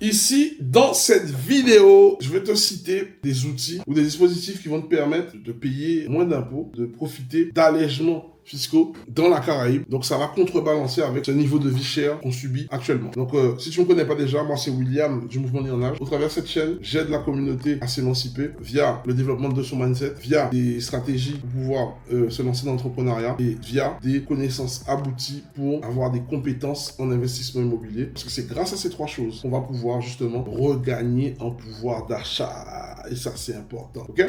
Ici, dans cette vidéo, je vais te citer des outils ou des dispositifs qui vont te permettre de payer moins d'impôts, de profiter d'allègements fiscaux dans la Caraïbe. Donc, ça va contrebalancer avec ce niveau de vie cher qu'on subit actuellement. Donc, si tu ne me connais pas déjà, moi, c'est William du Mouvement Nirnage. Au travers de cette chaîne, j'aide la communauté à s'émanciper via le développement de son mindset, via des stratégies pour pouvoir se lancer dans l'entrepreneuriat et via des connaissances abouties pour avoir des compétences en investissement immobilier. Parce que c'est grâce à ces trois choses qu'on va pouvoir justement regagner en pouvoir d'achat. Et ça, c'est important. OK ?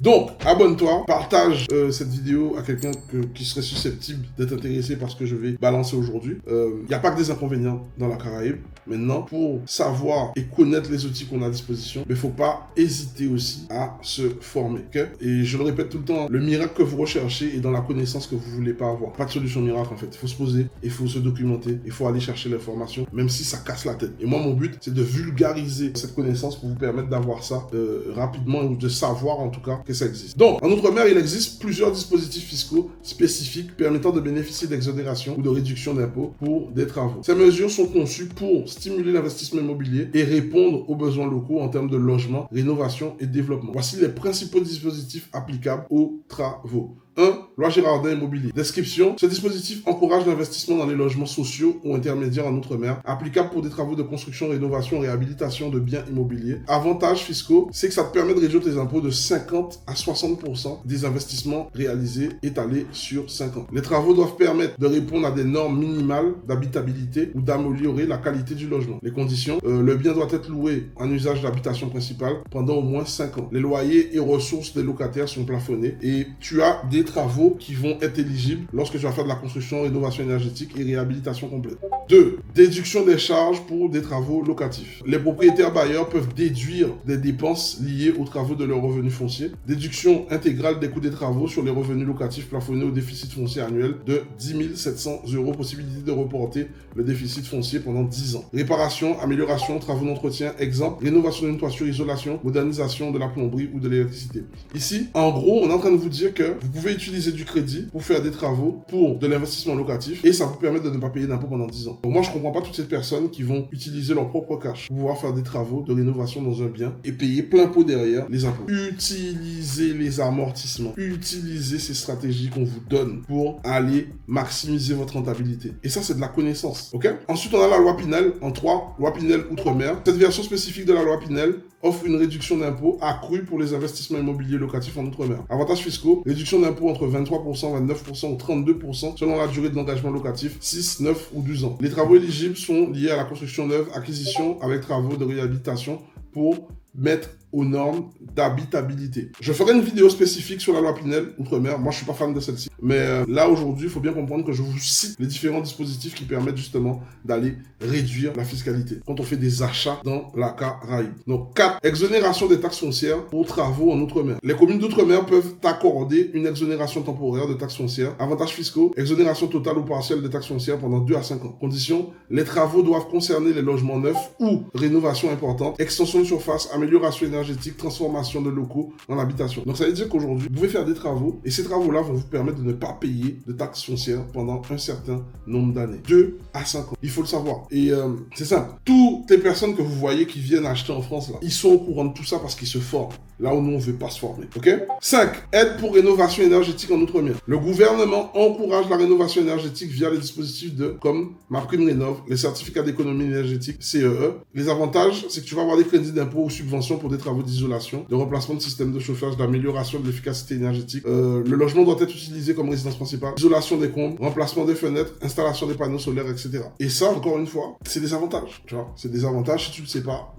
Donc, abonne-toi, partage cette vidéo à quelqu'un qui serait susceptible d'être intéressé par ce que je vais balancer aujourd'hui. Il n'y a pas que des inconvénients dans la Caraïbe. Maintenant, pour savoir et connaître les outils qu'on a à disposition, il ne faut pas hésiter aussi à se former. Okay? Et je le répète tout le temps, le miracle que vous recherchez est dans la connaissance que vous ne voulez pas avoir. Pas de solution miracle en fait. Il faut se poser, il faut se documenter, il faut aller chercher l'information, même si ça casse la tête. Et moi, mon but, c'est de vulgariser cette connaissance pour vous permettre d'avoir ça rapidement ou de savoir en tout cas que ça existe. Donc, en Outre-mer, il existe plusieurs dispositifs fiscaux spécifiques permettant de bénéficier d'exonération ou de réduction d'impôts pour des travaux. Ces mesures sont conçues pour stimuler l'investissement immobilier et répondre aux besoins locaux en termes de logement, rénovation et développement. Voici les principaux dispositifs applicables aux travaux. 1. Loi Girardin Immobilier. Description. Ce dispositif encourage l'investissement dans les logements sociaux ou intermédiaires en Outre-mer, applicable pour des travaux de construction, rénovation, réhabilitation de biens immobiliers. Avantages fiscaux, c'est que ça te permet de réduire tes impôts de 50 à 60% des investissements réalisés étalés sur 5 ans. Les travaux doivent permettre de répondre à des normes minimales d'habitabilité ou d'améliorer la qualité du logement. Les conditions, le bien doit être loué en usage d'habitation principale pendant au moins 5 ans. Les loyers et ressources des locataires sont plafonnés et tu as des travaux qui vont être éligibles lorsque tu vas faire de la construction, rénovation énergétique et réhabilitation complète. 2. Déduction des charges pour des travaux locatifs. Les propriétaires bailleurs peuvent déduire des dépenses liées aux travaux de leurs revenus fonciers. Déduction intégrale des coûts des travaux sur les revenus locatifs plafonnés au déficit foncier annuel de 10 700 €. Possibilité de reporter le déficit foncier pendant 10 ans. Réparation, amélioration, travaux d'entretien, exemple, rénovation d'une toiture, isolation, modernisation de la plomberie ou de l'électricité. Ici, en gros, on est en train de vous dire que vous pouvez utiliser du crédit pour faire des travaux, pour de l'investissement locatif et ça vous permet de ne pas payer d'impôts pendant 10 ans. Donc moi, je comprends pas toutes ces personnes qui vont utiliser leur propre cash pour pouvoir faire des travaux de rénovation dans un bien et payer plein pot derrière les impôts. Utilisez les amortissements, utilisez ces stratégies qu'on vous donne pour aller maximiser votre rentabilité. Et ça, c'est de la connaissance. Ok ? Ensuite, on a la loi Pinel en 3, loi Pinel Outre-mer. Cette version spécifique de la loi Pinel offre une réduction d'impôts accrue pour les investissements immobiliers locatifs en Outre-mer. Avantages fiscaux, réduction d'impôts entre 23%, 29% ou 32% selon la durée de l'engagement locatif, 6, 9 ou 12 ans. Les travaux éligibles sont liés à la construction neuve, acquisition avec travaux de réhabilitation pour mettre aux normes d'habitabilité. Je ferai une vidéo spécifique sur la loi Pinel Outre-mer. Moi, je suis pas fan de celle-ci. Mais là, aujourd'hui, il faut bien comprendre que je vous cite les différents dispositifs qui permettent justement d'aller réduire la fiscalité quand on fait des achats dans la Caraïbe. Donc, 4. Exonération des taxes foncières pour travaux en Outre-mer. Les communes d'Outre-mer peuvent accorder une exonération temporaire de taxes foncières. Avantages fiscaux, exonération totale ou partielle des taxes foncières pendant 2 à 5 ans. Conditions, les travaux doivent concerner les logements neufs ou rénovation importante, extension de surface, amélioration énergétique, transformation de locaux dans l'habitation. Donc ça veut dire qu'aujourd'hui, vous pouvez faire des travaux et ces travaux-là vont vous permettre de ne pas payer de taxes foncières pendant un certain nombre d'années. 2 à 5 ans. Il faut le savoir. Et c'est simple. Toutes les personnes que vous voyez qui viennent acheter en France, là, ils sont au courant de tout ça parce qu'ils se forment. Là où nous, on ne veut pas se former. Ok ? 5. Aide pour rénovation énergétique en Outre-mer. Le gouvernement encourage la rénovation énergétique via les dispositifs comme MaPrimeRénov', les certificats d'économie énergétique, CEE. Les avantages, c'est que tu vas avoir des crédits d'impôt ou subventions pour des travaux d'isolation, de remplacement de système de chauffage, d'amélioration de l'efficacité énergétique. Le logement doit être utilisé comme résidence principale, isolation des combles, remplacement des fenêtres, installation des panneaux solaires, etc. Et ça, encore une fois, c'est des avantages. Tu vois, c'est des avantages. Si tu ne le sais pas,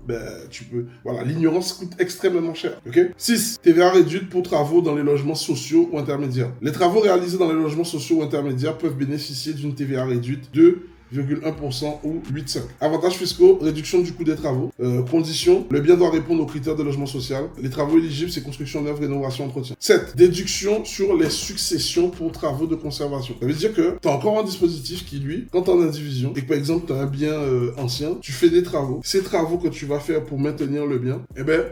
tu peux. Voilà, l'ignorance coûte extrêmement cher. Ok ? 6. TVA réduite pour travaux dans les logements sociaux ou intermédiaires. Les travaux réalisés dans les logements sociaux ou intermédiaires peuvent bénéficier d'une TVA réduite de 0,1% ou 8,5. Avantages fiscaux, réduction du coût des travaux. Conditions, le bien doit répondre aux critères de logement social. Les travaux éligibles, c'est construction neuve, rénovation, entretien. 7. Déduction sur les successions pour travaux de conservation. Ça veut dire que tu as encore un dispositif qui, lui, quand tu es en indivision et que par exemple tu as un bien ancien, tu fais des travaux. Ces travaux que tu vas faire pour maintenir le bien,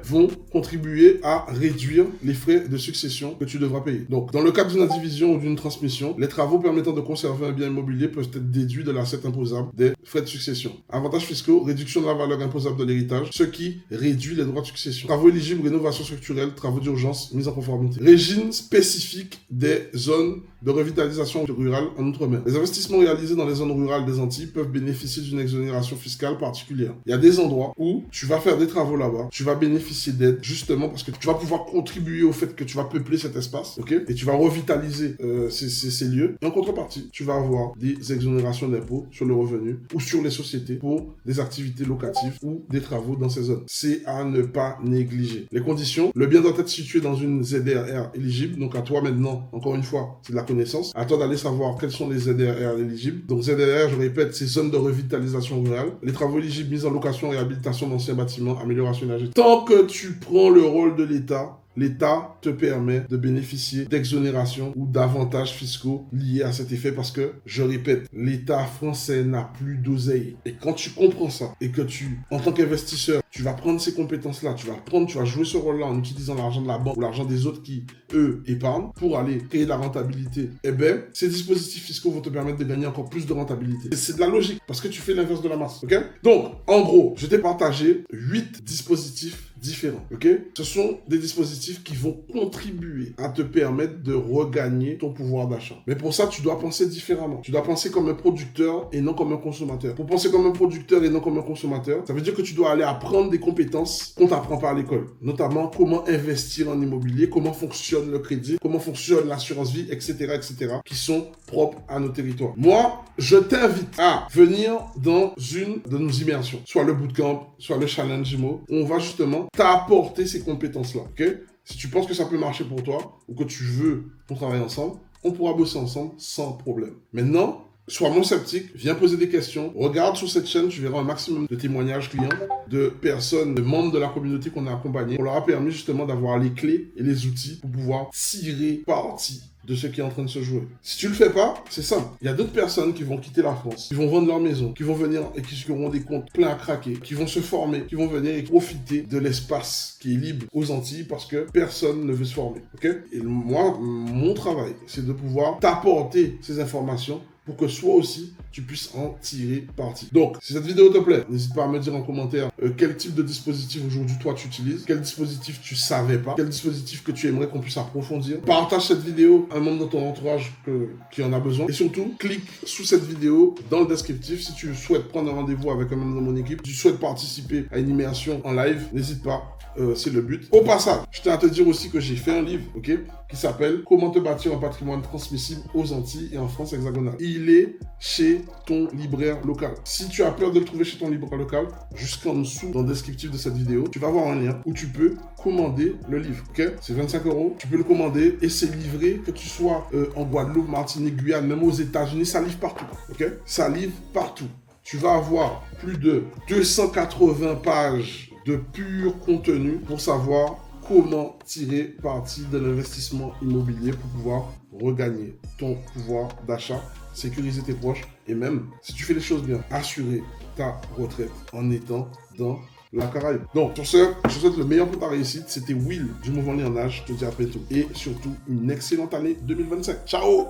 vont contribuer à réduire les frais de succession que tu devras payer. Donc, dans le cadre d'une indivision ou d'une transmission, les travaux permettant de conserver un bien immobilier peuvent être déduits de l'assiette l'assiette imposable des frais de succession. Avantages fiscaux, réduction de la valeur imposable de l'héritage, ce qui réduit les droits de succession. Travaux éligibles, rénovation structurelle, travaux d'urgence, mise en conformité. Régime spécifique des zones de revitalisation rurale en Outre-mer. Les investissements réalisés dans les zones rurales des Antilles peuvent bénéficier d'une exonération fiscale particulière. Il y a des endroits où tu vas faire des travaux là-bas, tu vas bénéficier d'aide justement parce que tu vas pouvoir contribuer au fait que tu vas peupler cet espace, ok? Et tu vas revitaliser ces lieux. Et en contrepartie, tu vas avoir des exonérations d'impôts sur le revenu ou sur les sociétés pour des activités locatives ou des travaux dans ces zones. C'est à ne pas négliger. Les conditions, le bien doit être situé dans une ZRR éligible. Donc à toi maintenant, encore une fois, c'est de la connaissance. À toi d'aller savoir quels sont les ZRR éligibles. Donc ZRR, je répète, c'est zones de revitalisation rurale. Les travaux éligibles, mise en location, réhabilitation d'anciens bâtiments, amélioration énergétique. Tant que tu prends le rôle de l'État, l'État te permet de bénéficier d'exonérations ou d'avantages fiscaux liés à cet effet parce que, je répète, l'État français n'a plus d'oseille. Et quand tu comprends ça et que tu, en tant qu'investisseur, tu vas prendre ces compétences-là, tu vas jouer ce rôle-là en utilisant l'argent de la banque ou l'argent des autres qui, eux, épargnent pour aller créer de la rentabilité, eh bien, ces dispositifs fiscaux vont te permettre de gagner encore plus de rentabilité. Et c'est de la logique parce que tu fais l'inverse de la masse, ok? Donc, en gros, je t'ai partagé 8 dispositifs différents, ok? Ce sont des dispositifs qui vont contribuer à te permettre de regagner ton pouvoir d'achat. Mais pour ça, tu dois penser différemment. Tu dois penser comme un producteur et non comme un consommateur. Pour penser comme un producteur et non comme un consommateur, ça veut dire que tu dois aller apprendre des compétences qu'on t'apprend pas à l'école. Notamment, comment investir en immobilier, comment fonctionne le crédit, comment fonctionne l'assurance vie, etc., etc., qui sont propres à nos territoires. Moi, je t'invite à venir dans une de nos immersions, soit le bootcamp, soit le challenge IMO, où on va justement t'apporter ces compétences-là, ok? Si tu penses que ça peut marcher pour toi, ou que tu veux qu'on travaille ensemble, on pourra bosser ensemble sans problème. Maintenant, sois moins sceptique, viens poser des questions, regarde sur cette chaîne, tu verras un maximum de témoignages clients, de personnes, de membres de la communauté qu'on a accompagnés. On leur a permis justement d'avoir les clés et les outils pour pouvoir tirer parti de ce qui est en train de se jouer. Si tu le fais pas, c'est simple. Il y a d'autres personnes qui vont quitter la France, qui vont vendre leur maison, qui vont venir et qui auront des comptes pleins à craquer, qui vont se former, qui vont venir et profiter de l'espace qui est libre aux Antilles parce que personne ne veut se former. Ok? Et moi, mon travail, c'est de pouvoir t'apporter ces informations pour que toi aussi, tu puisses en tirer parti. Donc, si cette vidéo te plaît, n'hésite pas à me dire en commentaire quel type de dispositif aujourd'hui toi tu utilises, quel dispositif tu savais pas, quel dispositif que tu aimerais qu'on puisse approfondir. Partage cette vidéo à un membre de ton entourage qui en a besoin. Et surtout, clique sous cette vidéo dans le descriptif si tu souhaites prendre un rendez-vous avec un membre de mon équipe, si tu souhaites participer à une immersion en live, n'hésite pas. C'est le but. Au passage, je tiens à te dire aussi que j'ai fait un livre, ok, qui s'appelle Comment te bâtir un patrimoine transmissible aux Antilles et en France hexagonale. Il est chez ton libraire local. Si tu as peur de le trouver chez ton libraire local, jusqu'en dessous, dans le descriptif de cette vidéo, tu vas avoir un lien où tu peux commander le livre, ok? C'est 25 €. Tu peux le commander et c'est livré, que tu sois en Guadeloupe, Martinique, Guyane, même aux États-Unis, ça livre partout, ok? Ça livre partout. Tu vas avoir plus de 280 pages de pur contenu pour savoir comment tirer parti de l'investissement immobilier pour pouvoir regagner ton pouvoir d'achat, sécuriser tes proches et même, si tu fais les choses bien, assurer ta retraite en étant dans la Caraïbe. Donc, sur ce, je te souhaite le meilleur pour ta réussite. C'était Will du Mouvement Liénage. Je te dis à bientôt et surtout une excellente année 2025. Ciao!